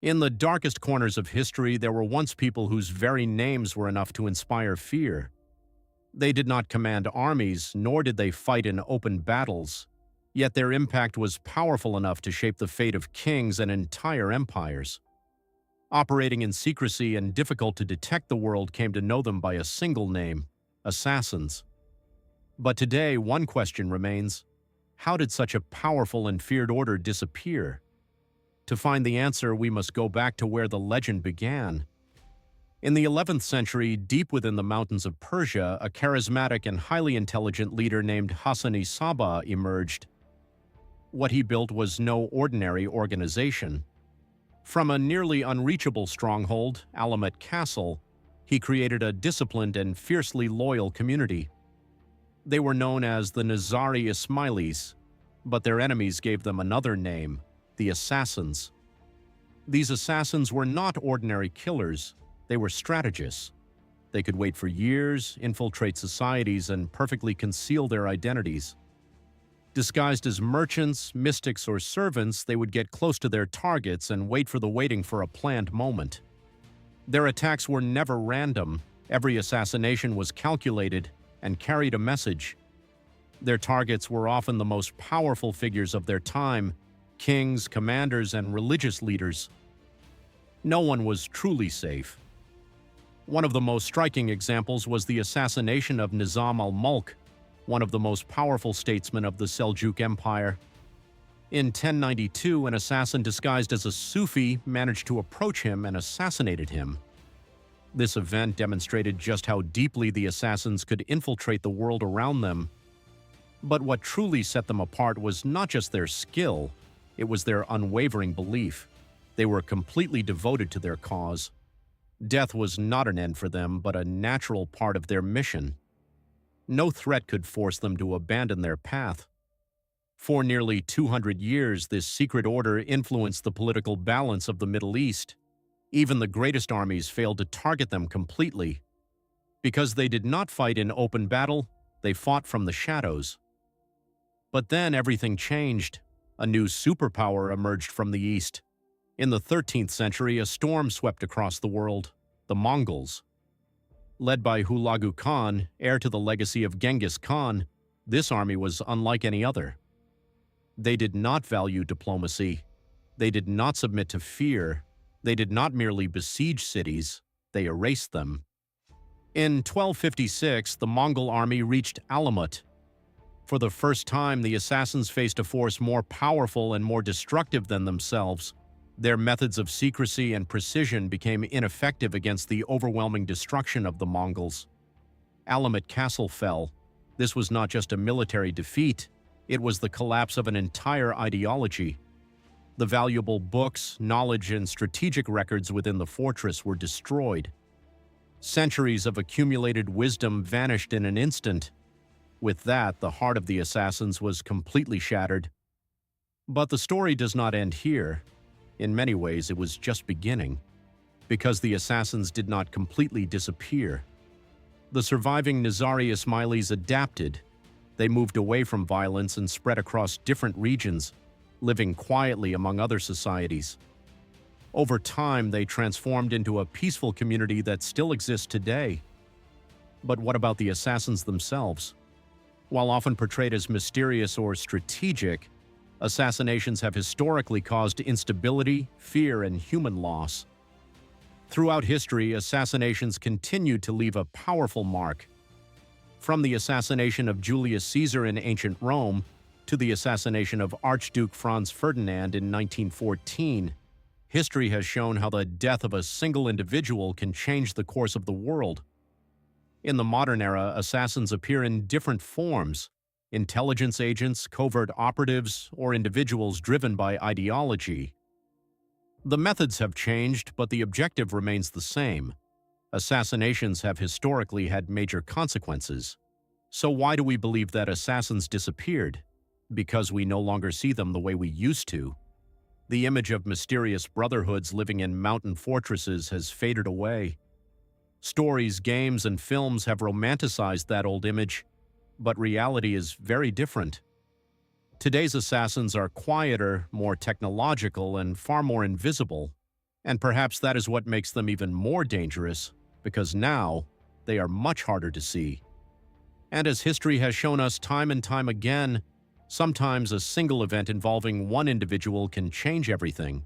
In the darkest corners of history, there were once people whose very names were enough to inspire fear. They did not command armies, nor did they fight in open battles, yet their impact was powerful enough to shape the fate of kings and entire empires. Operating in secrecy and difficult to detect, the world came to know them by a single name: assassins. But today, one question remains: how did such a powerful and feared order disappear? To find the answer, we must go back to where the legend began. In the 11th century, deep within the mountains of Persia, a charismatic and highly intelligent leader named Hassan-i Sabbah emerged. What he built was no ordinary organization. From a nearly unreachable stronghold, Alamut Castle, he created a disciplined and fiercely loyal community. They were known as the Nizam, but their enemies gave them another name: the Assassins. These assassins were not ordinary killers, they were strategists. They could wait for years, infiltrate societies, and perfectly conceal their identities. Disguised as merchants, mystics, or servants, they would get close to their targets and wait for a planned moment. Their attacks were never random. Every assassination was calculated and carried a message. Their targets were often the most powerful figures of their time: kings, commanders, and religious leaders. No one was truly safe. One of the most striking examples was the assassination of Nizam al-Mulk, one of the most powerful statesmen of the Seljuk Empire. In 1092, an assassin disguised as a Sufi managed to approach him and assassinated him. This event demonstrated just how deeply the assassins could infiltrate the world around them. But what truly set them apart was not just their skill, it was their unwavering belief. They were completely devoted to their cause. Death was not an end for them, but a natural part of their mission. No threat could force them to abandon their path. For nearly 200 years, this secret order influenced the political balance of the Middle East. Even the greatest armies failed to target them completely. Because they did not fight in open battle, they fought from the shadows. But then everything changed. A new superpower emerged from the East. In the 13th century, a storm swept across the world: the Mongols. Led by Hulagu Khan, heir to the legacy of Genghis Khan, this army was unlike any other. They did not value diplomacy. They did not submit to fear. They did not merely besiege cities, they erased them. In 1256, the Mongol army reached Alamut. For the first time, the assassins faced a force more powerful and more destructive than themselves. Their methods of secrecy and precision became ineffective against the overwhelming destruction of the Mongols. Alamut Castle fell. This was not just a military defeat, it was the collapse of an entire ideology. The valuable books, knowledge, and strategic records within the fortress were destroyed. Centuries of accumulated wisdom vanished in an instant. With that, the heart of the assassins was completely shattered. But the story does not end here. In many ways, it was just beginning. Because the assassins did not completely disappear. The surviving Nizari-Ismailis adapted. They moved away from violence and spread across different regions, living quietly among other societies. Over time, they transformed into a peaceful community that still exists today. But what about the assassins themselves? While often portrayed as mysterious or strategic, assassinations have historically caused instability, fear, and human loss. Throughout history, assassinations continued to leave a powerful mark. From the assassination of Julius Caesar in ancient Rome to the assassination of Archduke Franz Ferdinand in 1914, history has shown how the death of a single individual can change the course of the world. In the modern era, assassins appear in different forms: intelligence agents, covert operatives, or individuals driven by ideology. The methods have changed, but the objective remains the same. Assassinations have historically had major consequences. So why do we believe that assassins disappeared? Because we no longer see them the way we used to. The image of mysterious brotherhoods living in mountain fortresses has faded away. Stories, games, and films have romanticized that old image, but reality is very different. Today's assassins are quieter, more technological, and far more invisible. And perhaps that is what makes them even more dangerous, because now they are much harder to see. And as history has shown us time and time again, sometimes a single event involving one individual can change everything,